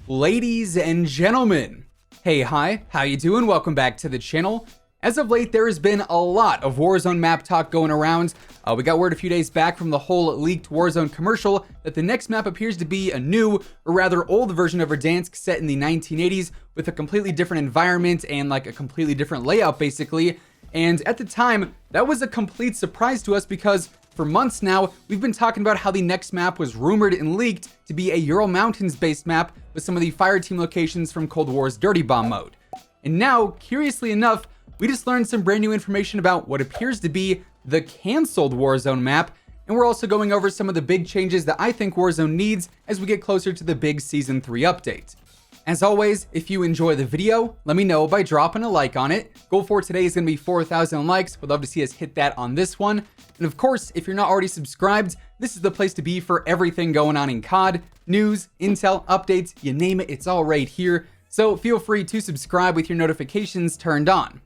Ladies and gentlemen, hey, hi, how you doing? Welcome back to the channel. As of late, there has been a lot of Warzone map talk going around. We got word a few days back from the whole leaked Warzone commercial that the next map appears to be a new, or rather old version of Verdansk set in the 1980s with a completely different environment and like a completely different layout basically. And at the time, that was a complete surprise to us because for months now, we've been talking about how the next map was rumored and leaked to be a Ural Mountains based map with some of the fireteam locations from Cold War's Dirty Bomb mode. And now, curiously enough, we just learned some brand new information about what appears to be the cancelled Warzone map, and we're also going over some of the big changes that I think Warzone needs as we get closer to the big Season 3 update. As always, if you enjoy the video, let me know by dropping a like on it. Goal for today is going to be 4,000 likes. Would love to see us hit that on this one. And of course, if you're not already subscribed, this is the place to be for everything going on in COD. News, intel, updates, you name it, it's all right here. So feel free to subscribe with your notifications turned on.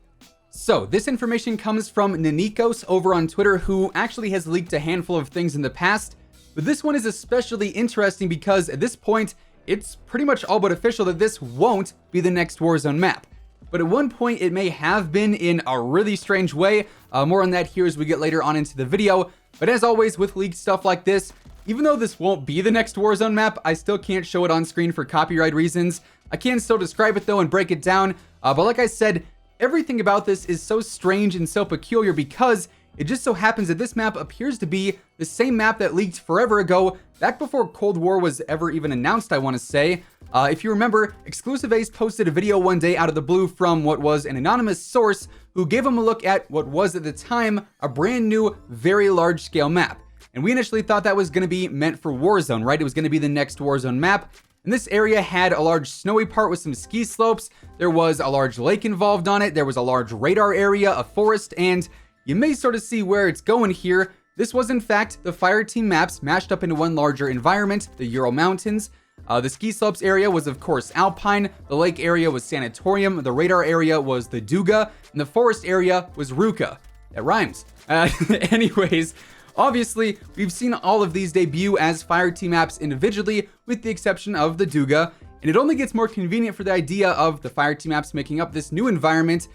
So this information comes from Nanikos over on Twitter, who actually has leaked a handful of things in the past. But this one is especially interesting because at this point, it's pretty much all but official that this won't be the next Warzone map. But at one point it may have been in a really strange way. More on that here as we get later on into the video. But as always with leaked stuff like this, even though this won't be the next Warzone map, I still can't show it on screen for copyright reasons. I can still describe it though and break it down. But like I said, everything about this is so strange and so peculiar because it just so happens that this map appears to be the same map that leaked forever ago, back before Cold War was ever even announced, I want to say. If you remember, Exclusive Ace posted a video one day out of the blue from what was an anonymous source who gave him a look at what was at the time a brand new, very large scale map. And we initially thought that was going to be meant for Warzone, right? It was going to be the next Warzone map. And this area had a large snowy part with some ski slopes. There was a large lake involved on it. There was a large radar area, a forest, and you may sort of see where it's going here. This was in fact the fireteam maps mashed up into one larger environment, the Ural Mountains. The ski slopes area was of course Alpine, the lake area was Sanatorium, the radar area was the Duga, and the forest area was Ruka. That rhymes. Anyways, obviously, we've seen all of these debut as fireteam maps individually, with the exception of the Duga, and it only gets more convenient for the idea of the fireteam maps making up this new environment,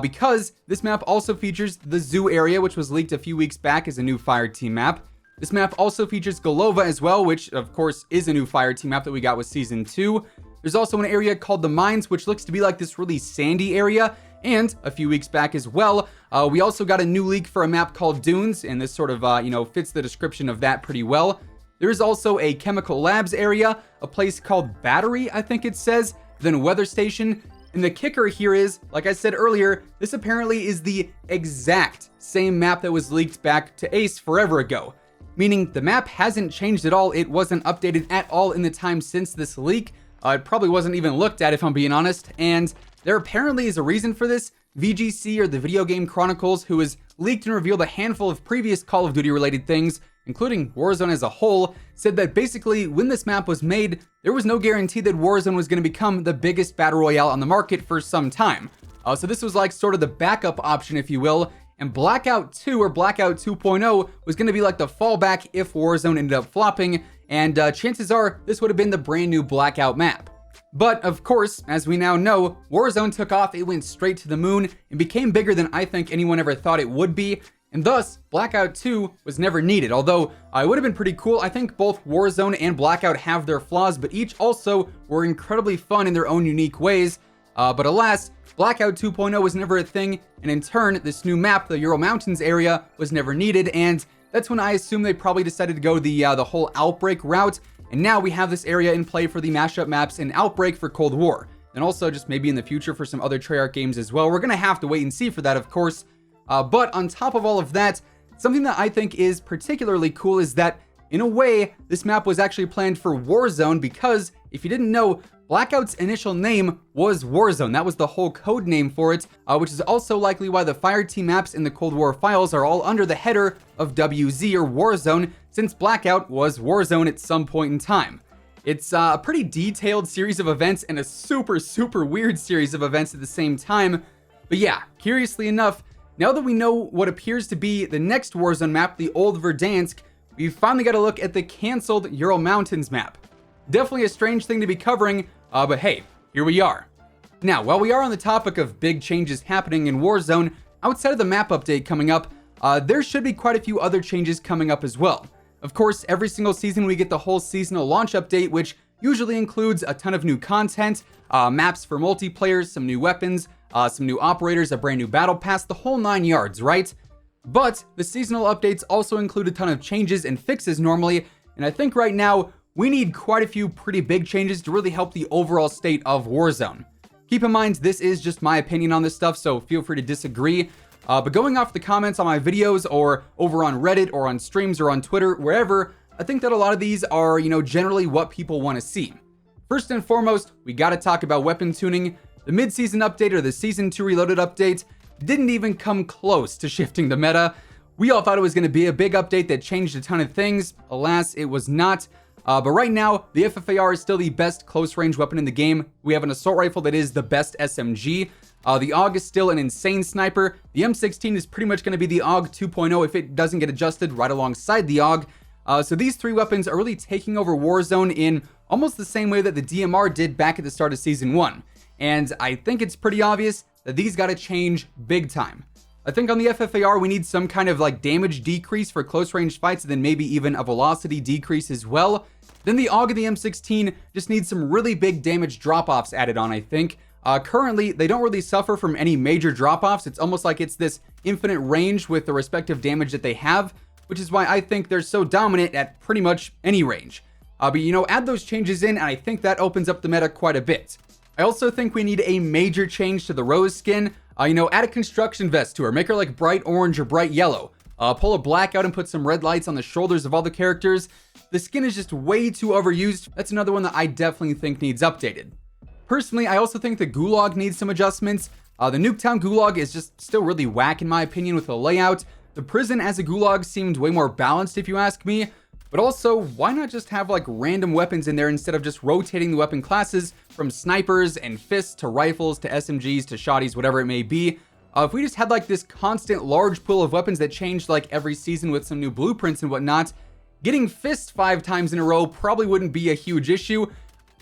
because this map also features the zoo area, which was leaked a few weeks back as a new fireteam map. This map also features Golova as well, which of course is a new fireteam map that we got with Season 2. There's also an area called the Mines, which looks to be like this really sandy area. And a few weeks back as well, we also got a new leak for a map called Dunes, and this sort of, fits the description of that pretty well. There is also a chemical labs area, a place called Battery, I think it says, then a weather station. And the kicker here is, like I said earlier, this apparently is the exact same map that was leaked back to Ace forever ago. Meaning the map hasn't changed at all, it wasn't updated at all in the time since this leak. It probably wasn't even looked at if I'm being honest, and there apparently is a reason for this. VGC, or the Video Game Chronicles, who has leaked and revealed a handful of previous Call of Duty related things, including Warzone as a whole, said that basically when this map was made, there was no guarantee that Warzone was going to become the biggest battle royale on the market for some time. So this was like sort of the backup option, if you will, and Blackout 2 or Blackout 2.0 was going to be like the fallback if Warzone ended up flopping, and chances are this would have been the brand new Blackout map. But of course, as we now know, Warzone took off, it went straight to the moon, and became bigger than I think anyone ever thought it would be, and thus, Blackout 2 was never needed, although it would have been pretty cool. I think both Warzone and Blackout have their flaws, but each also were incredibly fun in their own unique ways. But alas, Blackout 2.0 was never a thing, and in turn, this new map, the Ural Mountains area, was never needed, and that's when I assume they probably decided to go the whole Outbreak route, and now we have this area in play for the mashup maps in Outbreak for Cold War, and also just maybe in the future for some other Treyarch games as well. We're gonna have to wait and see for that, of course. But on top of all of that, something that I think is particularly cool is that, in a way, this map was actually planned for Warzone because, if you didn't know, Blackout's initial name was Warzone. That was the whole code name for it, which is also likely why the fireteam maps in the Cold War files are all under the header of WZ or Warzone, since Blackout was Warzone at some point in time. It's a pretty detailed series of events and a super weird series of events at the same time. But yeah, curiously enough, now that we know what appears to be the next Warzone map, the old Verdansk, we finally got a look at the cancelled Ural Mountains map. Definitely a strange thing to be covering, but hey, here we are. Now, while we are on the topic of big changes happening in Warzone, outside of the map update coming up, there should be quite a few other changes coming up as well. Of course, every single season we get the whole seasonal launch update, which usually includes a ton of new content, maps for multiplayer, some new weapons, some new operators, a brand new battle pass, the whole 9 yards, right? But the seasonal updates also include a ton of changes and fixes normally, and I think right now we need quite a few pretty big changes to really help the overall state of Warzone. Keep in mind, this is just my opinion on this stuff, so feel free to disagree. But going off the comments on my videos or over on Reddit or on streams or on Twitter, wherever, I think that a lot of these are, generally what people want to see. First and foremost, we got to talk about weapon tuning. The mid-season update or the Season 2 Reloaded update didn't even come close to shifting the meta. We all thought it was going to be a big update that changed a ton of things. Alas, it was not. But right now, the FFAR is still the best close-range weapon in the game. We have an assault rifle that is the best SMG. The AUG is still an insane sniper. The M16 is pretty much going to be the AUG 2.0 if it doesn't get adjusted right alongside the AUG. So these three weapons are really taking over Warzone in almost the same way that the DMR did back at the start of Season 1. And I think it's pretty obvious that these got to change big time. I think on the FFAR, we need some kind of damage decrease for close range fights, and then maybe even a velocity decrease as well. Then the AUG and the M16 just need some really big damage drop-offs added on, I think. Currently, they don't really suffer from any major drop-offs. It's almost like it's this infinite range with the respective damage that they have, which is why I think they're so dominant at pretty much any range. But add those changes in, and I think that opens up the meta quite a bit. I also think we need a major change to the Rose skin. Add a construction vest to her, make her bright orange or bright yellow. Pull a black out and put some red lights on the shoulders of all the characters. The skin is just way too overused. That's another one that I definitely think needs updated. Personally, I also think the Gulag needs some adjustments. The Nuketown Gulag is just still really whack in my opinion with the layout. The prison as a Gulag seemed way more balanced if you ask me. But also, why not just have random weapons in there instead of just rotating the weapon classes from snipers and fists to rifles to SMGs to shotties, whatever it may be. If we just had this constant large pool of weapons that changed every season with some new blueprints and whatnot, getting fist 5 times in a row probably wouldn't be a huge issue.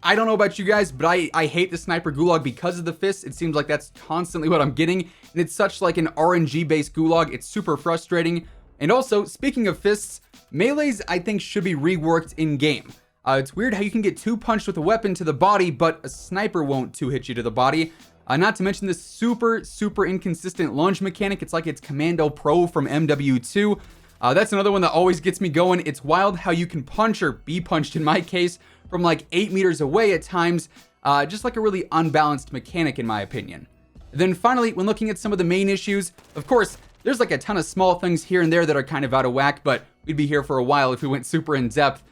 I don't know about you guys, but I hate the sniper Gulag because of the fists. It seems like that's constantly what I'm getting, and it's such an RNG based Gulag. It's super frustrating. And also, speaking of fists, melees I think should be reworked in game. It's weird how you can get 2 punched with a weapon to the body, but a sniper won't 2 hit you to the body. Not to mention this super inconsistent lunge mechanic. It's like it's Commando Pro from MW2. That's another one that always gets me going. It's wild how you can punch, or be punched in my case, from 8 meters away at times. Just a really unbalanced mechanic in my opinion. Then finally, when looking at some of the main issues, of course, there's a ton of small things here and there that are kind of out of whack, but we'd be here for a while if we went super in depth.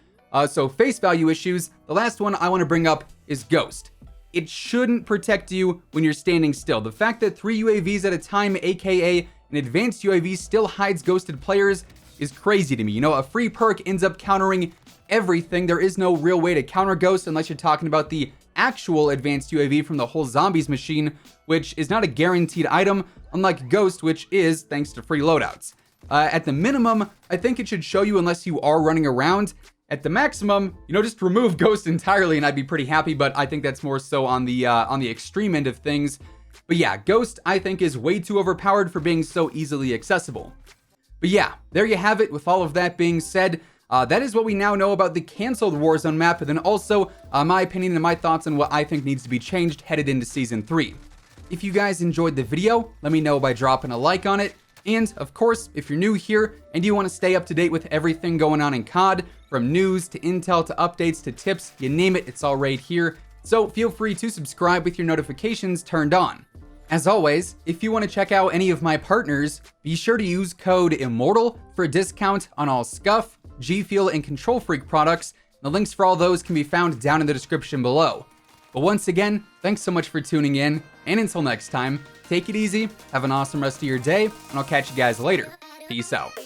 So face value issues, the last one I want to bring up is Ghost. It shouldn't protect you when you're standing still. The fact that 3 UAVs at a time, aka an advanced UAV, still hides ghosted players is crazy to me. A free perk ends up countering everything. There is no real way to counter Ghost unless you're talking about the actual advanced UAV from the whole zombies machine, which is not a guaranteed item, unlike Ghost, which is thanks to free loadouts. At the minimum, I think it should show you unless you are running around. At the maximum, just remove Ghost entirely and I'd be pretty happy, but I think that's more so on the extreme end of things. But yeah, Ghost I think is way too overpowered for being so easily accessible. But yeah, there you have it. With all of that being said, that is what we now know about the canceled Warzone map, and then also my opinion and my thoughts on what I think needs to be changed headed into Season 3. If you guys enjoyed the video, let me know by dropping a like on it. And of course, if you're new here and you want to stay up to date with everything going on in COD, from news to intel to updates to tips, you name it, it's all right here. So feel free to subscribe with your notifications turned on. As always, if you want to check out any of my partners, be sure to use code IMMORTAL for a discount on all Scuff, G Fuel, and Control Freak products. The links for all those can be found down in the description below. But once again, thanks so much for tuning in, and until next time, take it easy, have an awesome rest of your day, and I'll catch you guys later. Peace out.